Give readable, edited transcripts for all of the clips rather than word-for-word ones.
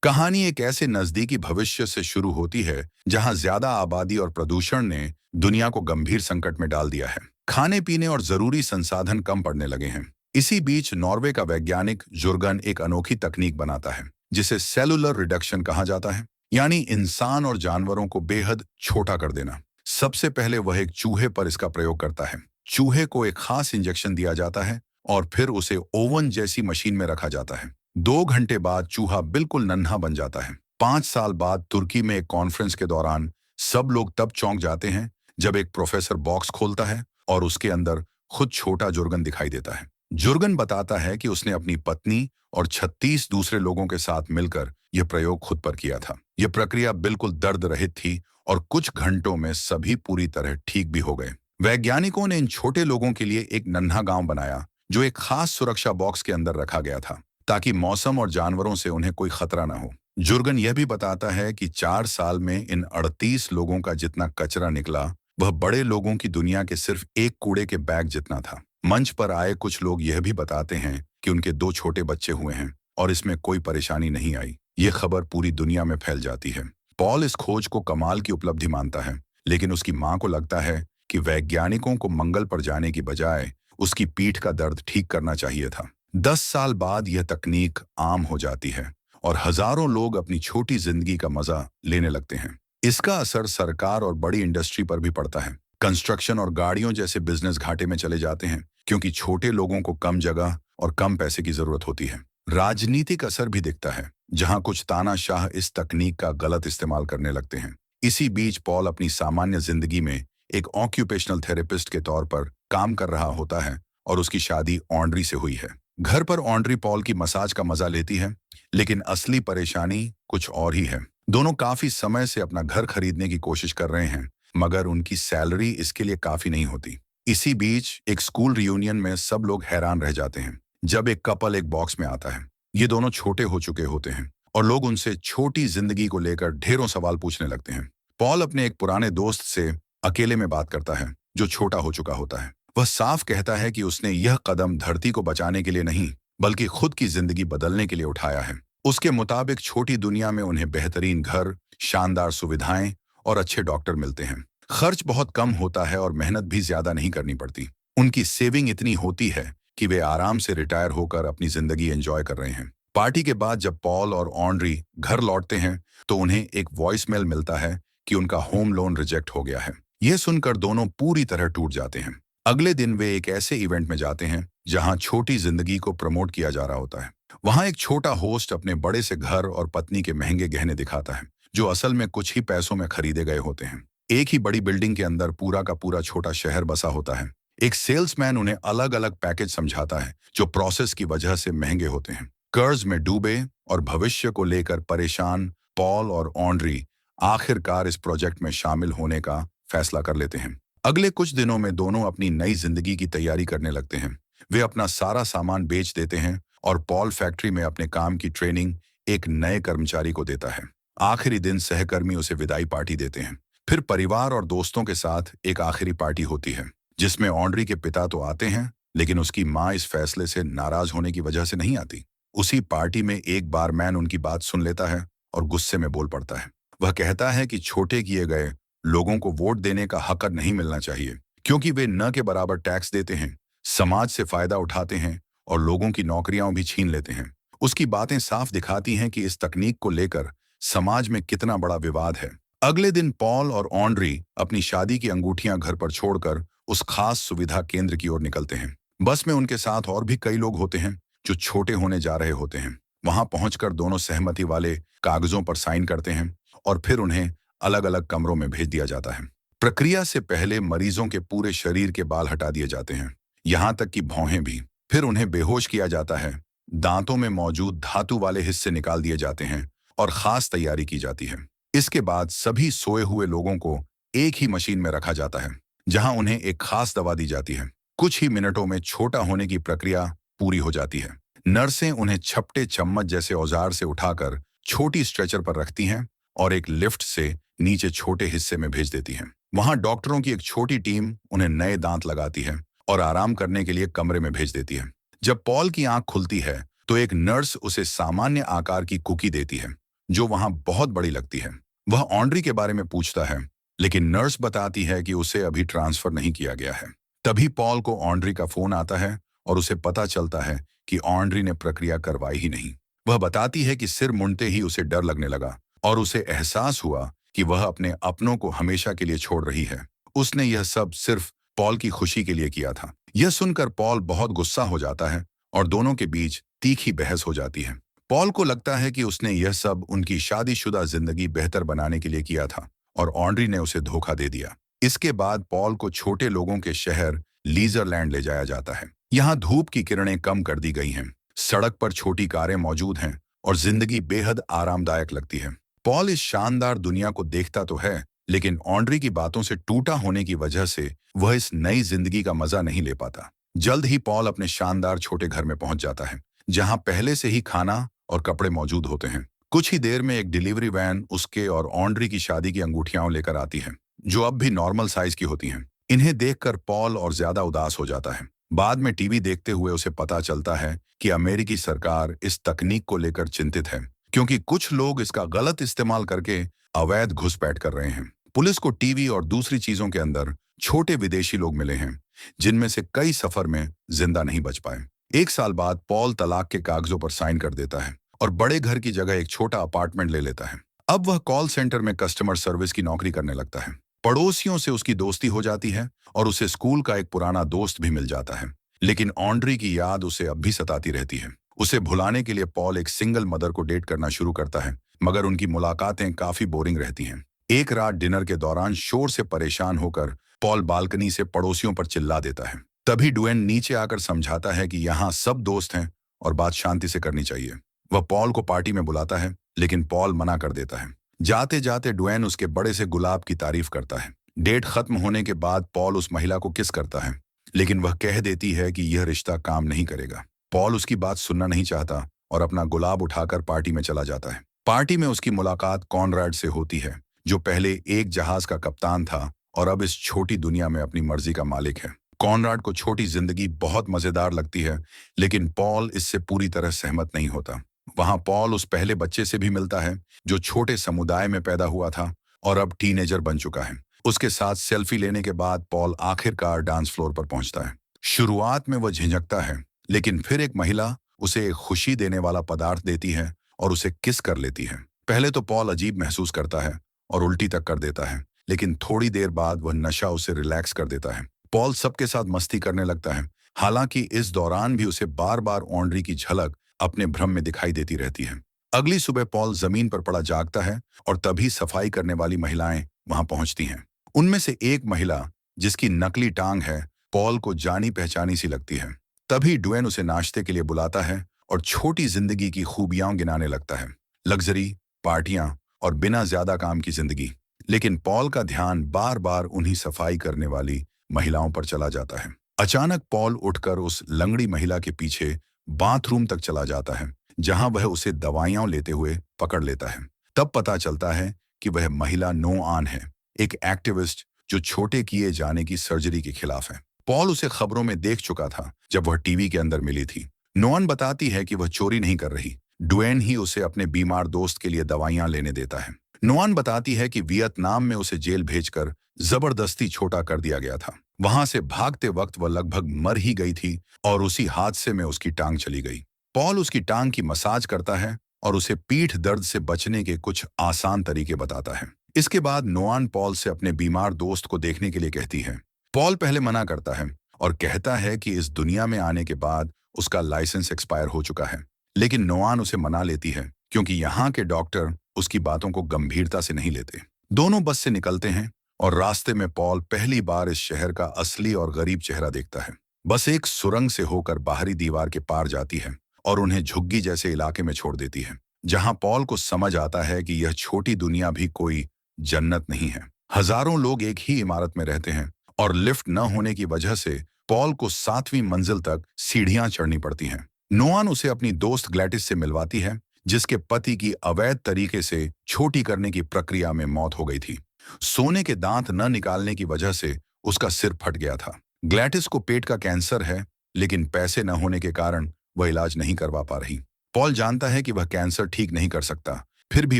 कहानी एक ऐसे नजदीकी भविष्य से शुरू होती है जहां ज्यादा आबादी और प्रदूषण ने दुनिया को गंभीर संकट में डाल दिया है। खाने पीने और जरूरी संसाधन कम पड़ने लगे हैं। इसी बीच नॉर्वे का वैज्ञानिक जुर्गन एक अनोखी तकनीक बनाता है जिसे सेलुलर रिडक्शन कहा जाता है, यानी इंसान और जानवरों को बेहद छोटा कर देना। सबसे पहले वह एक चूहे पर इसका प्रयोग करता है। चूहे को एक खास इंजेक्शन दिया जाता है और फिर उसे ओवन जैसी मशीन में रखा जाता है। 2 घंटे बाद चूहा बिल्कुल नन्हा बन जाता है। 5 साल बाद तुर्की में एक कॉन्फ्रेंस के दौरान सब लोग तब चौंक जाते हैं जब एक प्रोफेसर बॉक्स खोलता है और उसके अंदर खुद छोटा जुर्गन दिखाई देता है। जुर्गन बताता है कि उसने अपनी पत्नी और 36 दूसरे लोगों के साथ मिलकर यह प्रयोग खुद पर किया था। यह प्रक्रिया बिल्कुल दर्द रहित थी और कुछ घंटों में सभी पूरी तरह ठीक भी हो गए। वैज्ञानिकों ने इन छोटे लोगों के लिए एक नन्हा गांव बनाया जो एक खास सुरक्षा बॉक्स के अंदर रखा गया था ताकि मौसम और जानवरों से उन्हें कोई खतरा न हो। जुर्गन यह भी बताता है कि 4 साल में इन 38 लोगों का जितना कचरा निकला वह बड़े लोगों की दुनिया के सिर्फ एक कूड़े के बैग जितना था। मंच पर आए कुछ लोग यह भी बताते हैं कि उनके 2 छोटे बच्चे हुए हैं और इसमें कोई परेशानी नहीं आई। ये खबर पूरी दुनिया में फैल जाती है। पॉल इस खोज को कमाल की उपलब्धि मानता है, लेकिन उसकी मां को लगता है कि वैज्ञानिकों को मंगल पर जाने की बजाय उसकी पीठ का दर्द ठीक करना चाहिए था। 10 साल बाद यह तकनीक आम हो जाती है और हजारों लोग अपनी छोटी जिंदगी का मजा लेने लगते हैं। इसका असर सरकार और बड़ी इंडस्ट्री पर भी पड़ता है। कंस्ट्रक्शन और गाड़ियों जैसे बिजनेस घाटे में चले जाते हैं क्योंकि छोटे लोगों को कम जगह और कम पैसे की जरूरत होती है। राजनीतिक असर भी दिखता है, जहां कुछ तानाशाह इस तकनीक का गलत इस्तेमाल करने लगते हैं। इसी बीच पॉल अपनी सामान्य जिंदगी में एक ऑक्यूपेशनल थेरेपिस्ट के तौर पर काम कर रहा होता है और उसकी शादी ऑन्ड्री से हुई है। घर पर ऑन्ड्री पॉल की मसाज का मजा लेती है, लेकिन असली परेशानी कुछ और ही है। दोनों काफी समय से अपना घर खरीदने की कोशिश कर रहे हैं, मगर उनकी सैलरी इसके लिए काफी नहीं होती। इसी बीच एक स्कूल रियूनियन में सब लोग हैरान रह जाते हैं जब एक कपल एक बॉक्स में आता है। ये दोनों छोटे हो चुके होते हैं और लोग उनसे छोटी जिंदगी को लेकर ढेरों सवाल पूछने लगते हैं। पॉल अपने एक पुराने दोस्त से अकेले में बात करता है जो छोटा हो चुका होता है। वह साफ कहता है कि उसने यह कदम धरती को बचाने के लिए नहीं, बल्कि खुद की जिंदगी बदलने के लिए उठाया है। उसके मुताबिक छोटी दुनिया में उन्हें बेहतरीन घर, शानदार सुविधाएं और अच्छे डॉक्टर मिलते हैं। खर्च बहुत कम होता है और मेहनत भी ज्यादा नहीं करनी पड़ती। उनकी सेविंग इतनी होती है कि वे आराम से रिटायर होकर अपनी जिंदगी एंजॉय कर रहे हैं। पार्टी के बाद जब पॉल और ऑन्ड्री घर लौटते हैं तो उन्हें एक वॉइसमेल मिलता है कि उनका होम लोन रिजेक्ट हो गया है। यह सुनकर दोनों पूरी तरह टूट जाते हैं। अगले दिन वे एक ऐसे इवेंट में जाते हैं जहां छोटी जिंदगी को प्रमोट किया जा रहा होता है। वहां एक छोटा होस्ट अपने बड़े से घर और पत्नी के महंगे गहने दिखाता है जो असल में कुछ ही पैसों में खरीदे गए होते हैं। एक ही बड़ी बिल्डिंग के अंदर पूरा का पूरा छोटा शहर बसा होता है। एक सेल्समैन उन्हें अलग अलग पैकेज समझाता है जो प्रोसेस की वजह से महंगे होते हैं। कर्ज में डूबे और भविष्य को लेकर परेशान पॉल और ऑन्ड्री आखिरकार इस प्रोजेक्ट में शामिल होने का फैसला कर लेते हैं। अगले कुछ दिनों में दोनों अपनी नई जिंदगी की तैयारी करने लगते हैं। वे अपना सारा सामान बेच देते हैं और पॉल फैक्ट्री में अपने काम की ट्रेनिंग एक नए कर्मचारी को देता है। आखिरी दिन सहकर्मी उसे विदाई पार्टी देते हैं। फिर परिवार और दोस्तों के साथ एक आखिरी पार्टी होती है जिसमें ऑन्ड्री के पिता तो आते हैं, लेकिन उसकी माँ इस फैसले से नाराज होने की वजह से नहीं आती। उसी पार्टी में एक बारमैन उनकी बात सुन लेता है और गुस्से में बोल पड़ता है। वह कहता है कि छोटे किए गए लोगों को वोट देने का हक नहीं मिलना चाहिए क्योंकि वे न के बराबर टैक्स देते हैं, समाज से फायदा उठाते हैं और लोगों की नौकरियां भी छीन लेते हैं। उसकी बातें साफ दिखाती हैं कि इस तकनीक को लेकर समाज में कितना बड़ा विवाद है। अगले दिन पॉल और ऑन्ड्री अपनी शादी की अंगूठियां घर पर छोड़कर उस खास सुविधा केंद्र की ओर निकलते हैं। बस में उनके साथ और भी कई लोग होते हैं जो छोटे होने जा रहे होते हैं। वहां पहुंचकर दोनों सहमति वाले कागजों पर साइन करते हैं और फिर उन्हें अलग अलग कमरों में भेज दिया जाता है। प्रक्रिया से पहले मरीजों के पूरे शरीर के बाल हटा दिए जाते हैं, यहां तक कि भौहें भी। फिर उन्हें बेहोश किया जाता है, दांतों में मौजूद धातु वाले हिस्से निकाल दिए जाते हैं और खास तैयारी की जाती है। इसके बाद सभी सोए हुए लोगों को एक ही मशीन में रखा जाता है जहां उन्हें एक खास दवा दी जाती है। कुछ ही मिनटों में छोटा होने की प्रक्रिया पूरी हो जाती है। नर्सें उन्हें छपटे चम्मच जैसे औजार से उठाकर छोटी स्ट्रेचर पर रखती हैं और एक लिफ्ट से नीचे छोटे हिस्से में भेज देती हैं। वहां डॉक्टरों की एक छोटी टीम उन्हें नए दांत लगाती है और आराम करने के लिए कमरे में भेज देती है। जब पॉल की आंख खुलती है तो एक नर्स उसे सामान्य आकार की कुकी देती है। जो वहां बहुत बड़ी लगती है। वह ऑन्ड्री के बारे में पूछता है, लेकिन नर्स बताती है कि उसे अभी ट्रांसफर नहीं किया गया है। तभी पॉल को ऑन्ड्री का फोन आता है और उसे पता चलता है कि ऑन्ड्री ने प्रक्रिया करवाई ही नहीं। वह बताती है कि सिर मुंडते ही उसे डर लगने लगा और उसे एहसास हुआ कि वह अपने अपनों को हमेशा के लिए छोड़ रही है। उसने यह सब सिर्फ पॉल की खुशी के लिए किया था। यह सुनकर पॉल बहुत गुस्सा हो जाता है और दोनों के बीच तीखी बहस हो जाती है। पॉल को लगता है कि उसने यह सब उनकी शादीशुदा जिंदगी बेहतर बनाने के लिए किया था और ऑन्ड्री ने उसे धोखा दे दिया। इसके बाद पॉल को छोटे लोगों के शहर लीजरलैंड ले जाया जाता है। यहाँ धूप की किरणें कम कर दी गई हैं, सड़क पर छोटी कारें मौजूद हैं और जिंदगी बेहद आरामदायक लगती है। पॉल इस शानदार दुनिया को देखता तो है, लेकिन ऑन्ड्री की बातों से टूटा होने की वजह से वह इस नई जिंदगी का मजा नहीं ले पाता। जल्द ही पॉल अपने शानदार छोटे घर में पहुंच जाता है, जहां पहले से ही खाना और कपड़े मौजूद होते हैं। कुछ ही देर में एक डिलीवरी वैन उसके और ऑन्ड्री की शादी की अंगूठियां लेकर आती है, जो अब भी नॉर्मल साइज की होती हैं। इन्हें देखकर पॉल और ज्यादा उदास हो जाता है। बाद में टीवी देखते हुए उसे पता चलता है कि अमेरिकी सरकार इस तकनीक को लेकर चिंतित है, क्योंकि कुछ लोग इसका गलत इस्तेमाल करके अवैध घुसपैठ कर रहे हैं। पुलिस को टीवी और दूसरी चीजों के अंदर छोटे विदेशी लोग मिले हैं, जिनमें से कई सफर में जिंदा नहीं बच पाए। 1 साल बाद पॉल तलाक के कागजों पर साइन कर देता है और बड़े घर की जगह एक छोटा अपार्टमेंट ले लेता है। अब वह कॉल सेंटर में कस्टमर सर्विस की नौकरी करने लगता है। पड़ोसियों से उसकी दोस्ती हो जाती है और उसे स्कूल का एक पुराना दोस्त भी मिल जाता है, लेकिन ऑन्ड्री की याद उसे अब भी सताती रहती है। उसे भुलाने के लिए पॉल एक सिंगल मदर को डेट करना शुरू करता है, मगर उनकी मुलाकातें काफी बोरिंग रहती हैं। एक रात डिनर के दौरान शोर से परेशान होकर पॉल बालकनी से पड़ोसियों पर चिल्ला देता है। तभी डुएन नीचे आकर समझाता है कि यहाँ सब दोस्त हैं और बात शांति से करनी चाहिए। वह पॉल को पार्टी में बुलाता है, लेकिन पॉल मना कर देता है। जाते जाते डुएन उसके बड़े से गुलाब की तारीफ करता है। डेट खत्म होने के बाद पॉल उस महिला को किस करता है, लेकिन वह कह देती है कि यह रिश्ता काम नहीं करेगा। पॉल उसकी बात सुनना नहीं चाहता और अपना गुलाब उठाकर पार्टी में चला जाता है। पार्टी में उसकी मुलाकात कॉनराड से होती है, जो पहले एक जहाज का कप्तान था और अब इस छोटी दुनिया में अपनी मर्जी का मालिक है। कॉनराड को छोटी जिंदगी बहुत मजेदार लगती है, लेकिन पॉल इससे पूरी तरह सहमत नहीं होता। वहां पॉल उस पहले बच्चे से भी मिलता है, जो छोटे समुदाय में पैदा हुआ था और अब टीनेजर बन चुका है। उसके साथ सेल्फी लेने के बाद पॉल आखिरकार डांस फ्लोर पर पहुंचता है। शुरुआत में वह झिझकता है, लेकिन फिर एक महिला उसे एक खुशी देने वाला पदार्थ देती है और उसे किस कर लेती है। पहले तो पॉल अजीब महसूस करता है और उल्टी तक कर देता है, लेकिन थोड़ी देर बाद वह नशा उसे रिलैक्स कर देता है। पॉल सबके साथ मस्ती करने लगता है, हालांकि इस दौरान भी उसे बार बार ऑन्ड्री की झलक अपने भ्रम में दिखाई देती रहती है। अगली सुबह पॉल जमीन पर पड़ा जागता है और तभी सफाई करने वाली महिलाएं वहां पहुंचती हैं। उनमें से एक महिला, जिसकी नकली टांग है, पॉल को जानी पहचानी सी लगती है। तभी डुएन उसे नाश्ते के लिए बुलाता है और छोटी जिंदगी की खूबियां गिनाने लगता है, लग्जरी, पार्टियां और बिना ज्यादा काम की जिंदगी। लेकिन पॉल का ध्यान बार बार उन्हीं सफाई करने वाली महिलाओं पर चला जाता है। अचानक पॉल उठकर उस लंगड़ी महिला के पीछे बाथरूम तक चला जाता है, जहां वह उसे दवाइयां लेते हुए पकड़ लेता है। तब पता चलता है कि वह महिला नोआन है, एक एक्टिविस्ट जो छोटे किए जाने की सर्जरी के खिलाफ है। पॉल उसे खबरों में देख चुका था जब वह टीवी के अंदर मिली थी। नोआन बताती है कि वह चोरी नहीं कर रही, डुएन ही उसे अपने बीमार दोस्त के लिए दवाइयां लेने देता है। नोआन बताती है कि वियतनाम में उसे जेल भेजकर जबरदस्ती छोटा कर दिया गया था। वहां से भागते वक्त वह लगभग मर ही गई थी और उसी हादसे में उसकी टांग चली गई। पॉल उसकी टांग की मसाज करता है और उसे पीठ दर्द से बचने के कुछ आसान तरीके बताता है। इसके बाद नोआन पॉल से अपने बीमार दोस्त को देखने के लिए कहती है। पॉल पहले मना करता है और कहता है कि इस दुनिया में आने के बाद उसका लाइसेंस एक्सपायर हो चुका है, लेकिन नोआन उसे मना लेती है क्योंकि यहाँ के डॉक्टर उसकी बातों को गंभीरता से नहीं लेते। दोनों बस से निकलते हैं और रास्ते में पॉल पहली बार इस शहर का असली और गरीब चेहरा देखता है। बस एक सुरंग से होकर बाहरी दीवार के पार जाती है और उन्हें झुग्गी जैसे इलाके में छोड़ देती है, जहां पॉल को समझ आता है कि यह छोटी दुनिया भी कोई जन्नत नहीं है। हजारों लोग एक ही इमारत में रहते हैं और लिफ्ट न होने की वजह से पॉल को 7वीं मंजिल तक सीढ़ियां चढ़नी पड़ती हैं। नोआन उसे अपनी दोस्त ग्लैटिस से मिलवाती है, जिसके पति की अवैध तरीके से छोटी करने की प्रक्रिया में मौत हो गई थी। सोने के दांत न निकालने की वजह से उसका सिर फट गया था। ग्लैटिस को पेट का कैंसर है, लेकिन पैसे न होने के कारण वह इलाज नहीं करवा पा रही। पॉल जानता है कि वह कैंसर ठीक नहीं कर सकता, फिर भी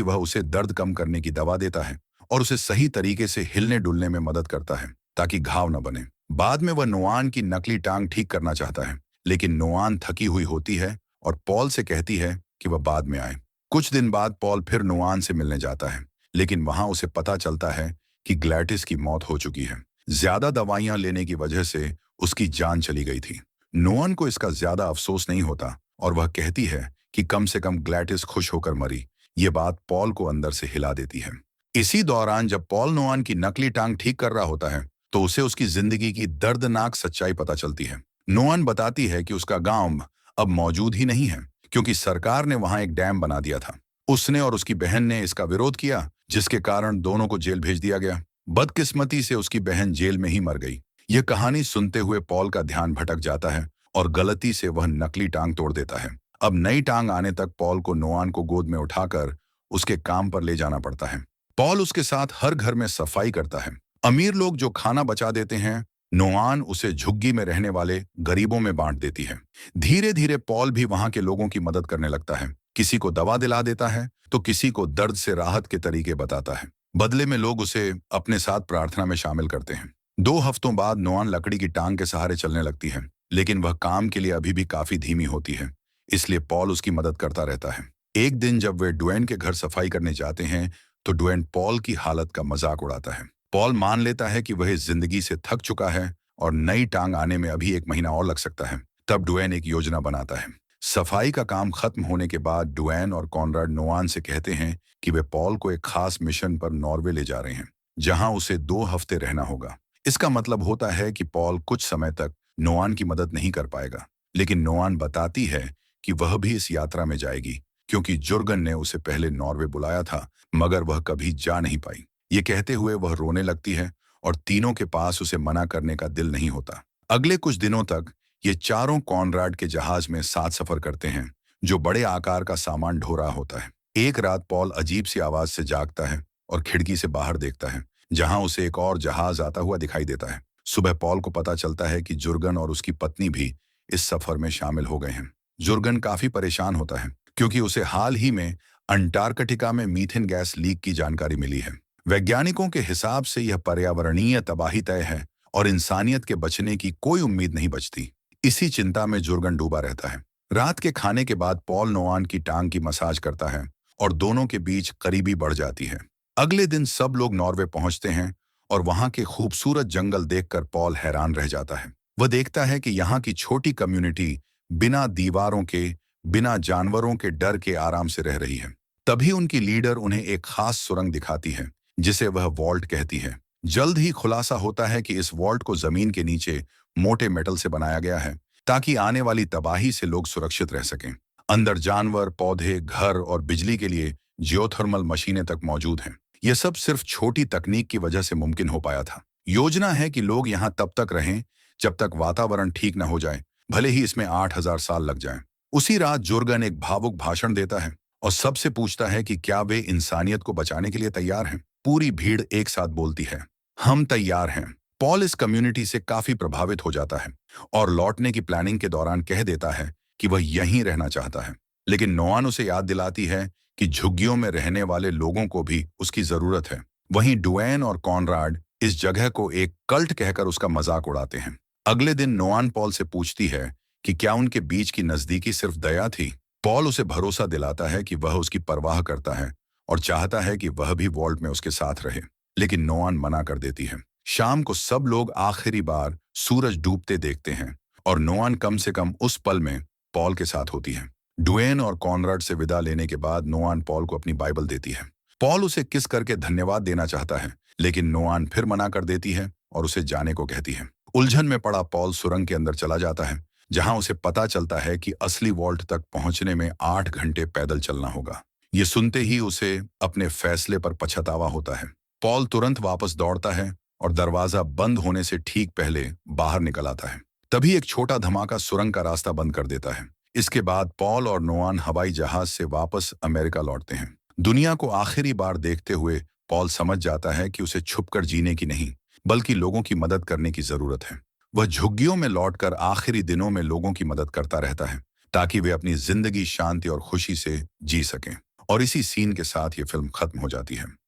वह उसे दर्द कम करने की दवा देता है और उसे सही तरीके से हिलने डुलने में मदद करता है ताकि घाव न बने। बाद में वह नोआन की नकली टांग ठीक करना चाहता है, लेकिन नोआन थकी हुई होती है और पॉल से कहती है कि वह बाद में आए। कुछ दिन बाद पॉल फिर नोआन से मिलने जाता है, लेकिन वहां उसे पता चलता है कि ग्लैटिस की मौत हो चुकी है। ज्यादा दवाइयां लेने की वजह से उसकी जान चली गई थी। नोआन को इसका ज्यादा अफसोस नहीं होता और वह कहती है कि कम से कम ग्लैटिस खुश होकर मरी। ये बात पॉल को अंदर से हिला देती है। इसी दौरान जब पॉल नोआन की नकली टांग ठीक कर रहा होता है, तो उसे उसकी जिंदगी की दर्दनाक सच्चाई पता चलती है। नोआन बताती है कि उसका गांव अब मौजूद ही नहीं है, क्योंकि सरकार ने वहां एक डैम बना दिया था। उसने और उसकी बहन ने इसका विरोध किया, जिसके कारण दोनों को जेल भेज दिया गया। बदकिस्मती से उसकी बहन जेल में ही मर गई। यह कहानी सुनते हुए पॉल का ध्यान भटक जाता है और गलती से वह नकली टांग तोड़ देता है। अब नई टांग आने तक पॉल को नोआन को गोद में उठाकर उसके काम पर ले जाना पड़ता है। पॉल उसके साथ हर घर में सफाई करता है। अमीर लोग जो खाना बचा देते हैं, नोआन उसे झुग्गी में रहने वाले गरीबों में बांट देती है। धीरे धीरे पॉल भी वहां के लोगों की मदद करने लगता है। किसी को दवा दिला देता है तो किसी को दर्द से राहत के तरीके बताता है। बदले में लोग उसे अपने साथ प्रार्थना में शामिल करते हैं। 2 हफ्तों बाद नोआन लकड़ी की टांग के सहारे चलने लगती है, लेकिन वह काम के लिए अभी भी काफी धीमी होती है, इसलिए पॉल उसकी मदद करता रहता है। एक दिन जब वे डुएन के घर सफाई करने जाते हैं, तो डुएन पॉल की हालत का मजाक उड़ाता है। पॉल मान लेता है कि वह इस जिंदगी से थक चुका है और नई टांग आने में अभी 1 महीना और लग सकता है। तब डुएन एक योजना बनाता है। सफाई का काम खत्म होने के बाद डुएन और कॉनराड नोआन से कहते हैं कि वे पॉल को एक खास मिशन पर नॉर्वे ले जा रहे हैं, जहां उसे 2 हफ्ते रहना होगा। इसका मतलब होता है कि पॉल कुछ समय तक नोआन की मदद नहीं कर पाएगा, लेकिन नोआन बताती है कि वह भी इस यात्रा में जाएगी, क्योंकि जुर्गन ने उसे पहले नॉर्वे बुलाया था, मगर वह कभी जा नहीं पाई। ये कहते हुए वह रोने लगती है और तीनों के पास उसे मना करने का दिल नहीं होता। अगले कुछ दिनों तक ये चारों कॉनराड के जहाज में साथ सफर करते हैं, जो बड़े आकार का सामान ढो रहा होता है। एक रात पॉल अजीब सी आवाज से जागता है और खिड़की से बाहर देखता है, जहां उसे एक और जहाज आता हुआ दिखाई देता है। सुबह पॉल को पता चलता है कि जुर्गन और उसकी पत्नी भी इस सफर में शामिल हो गए हैं। जुर्गन काफी परेशान होता है, क्योंकि उसे हाल ही में अंटार्कटिका में मीथेन गैस लीक की जानकारी मिली है। वैज्ञानिकों के हिसाब से यह पर्यावरणीय तबाही तय है और इंसानियत के बचने की कोई उम्मीद नहीं बचती। इसी चिंता में जुर्गन डूबा रहता है। रात के खाने के बाद पॉल नोआन की टांग की मसाज करता है और दोनों के बीच करीबी बढ़ जाती है। अगले दिन सब लोग नॉर्वे पहुंचते हैं और वहां के खूबसूरत जंगल देखकर पॉल हैरान रह जाता है। वह देखता है कि यहाँ की छोटी कम्युनिटी बिना दीवारों के, बिना जानवरों के डर के आराम से रह रही है। तभी उनकी लीडर उन्हें एक खास सुरंग दिखाती है, जिसे वह वॉल्ट कहती है। जल्द ही खुलासा होता है कि इस वॉल्ट को जमीन के नीचे मोटे मेटल से बनाया गया है, ताकि आने वाली तबाही से लोग सुरक्षित रह सकें। अंदर जानवर, पौधे, घर और बिजली के लिए जियोथर्मल मशीनें तक मौजूद हैं। यह सब सिर्फ छोटी तकनीक की वजह से मुमकिन हो पाया था। योजना है कि लोग यहाँ तब तक रहें जब तक वातावरण ठीक न हो जाए, भले ही इसमें 8,000 साल लग जाएं। उसी रात जुर्गन एक भावुक भाषण देता है और सबसे पूछता है कि क्या वे इंसानियत को बचाने के लिए तैयार हैं। पूरी भीड़ एक साथ बोलती है, हम तैयार हैं। पॉल इस कम्युनिटी से काफी प्रभावित हो जाता है और लौटने की प्लानिंग के दौरान कह देता है कि वह यहीं रहना चाहता है। लेकिन नोआन उसे याद दिलाती है कि झुग्गियों में रहने वाले लोगों को भी उसकी जरूरत है। वहीं डुएन और कॉनराड इस जगह को एक कल्ट कहकर उसका मजाक उड़ाते हैं। अगले दिन नोआन पॉल से पूछती है कि क्या उनके बीच की नजदीकी सिर्फ दया थी। पॉल उसे भरोसा दिलाता है कि वह उसकी परवाह करता है और चाहता है कि वह भी वॉल्ट में उसके साथ रहे, लेकिन नोआन मना कर देती है। शाम को सब लोग आखिरी बार सूरज डूबते देखते हैं और नोआन कम से कम उस पल में पॉल के साथ होती है। डुएन और कॉनराड से विदा लेने के बाद नोआन पॉल को अपनी बाइबल देती है। पॉल उसे किस करके धन्यवाद देना चाहता है, लेकिन नोआन फिर मना कर देती है और उसे जाने को कहती है। उलझन में पड़ा पॉल सुरंग के अंदर चला जाता है, जहां उसे पता चलता है कि असली वॉल्ट तक पहुंचने में 8 घंटे पैदल चलना होगा। ये सुनते ही उसे अपने फैसले पर पछतावा होता है। पॉल तुरंत वापस दौड़ता है और दरवाजा बंद होने से ठीक पहले बाहर निकल आता है। तभी एक छोटा धमाका सुरंग का रास्ता बंद कर देता है। इसके बाद पॉल और नोआन हवाई जहाज से वापस अमेरिका लौटते हैं। दुनिया को आखिरी बार देखते हुए पॉल समझ जाता है कि उसे छुपकर जीने की नहीं, बल्कि लोगों की मदद करने की जरूरत है। वह झुग्गियों में लौटकर आखिरी दिनों में लोगों की मदद करता रहता है, ताकि वे अपनी जिंदगी शांति और खुशी से जी सकें। और इसी सीन के साथ ये फिल्म खत्म हो जाती है।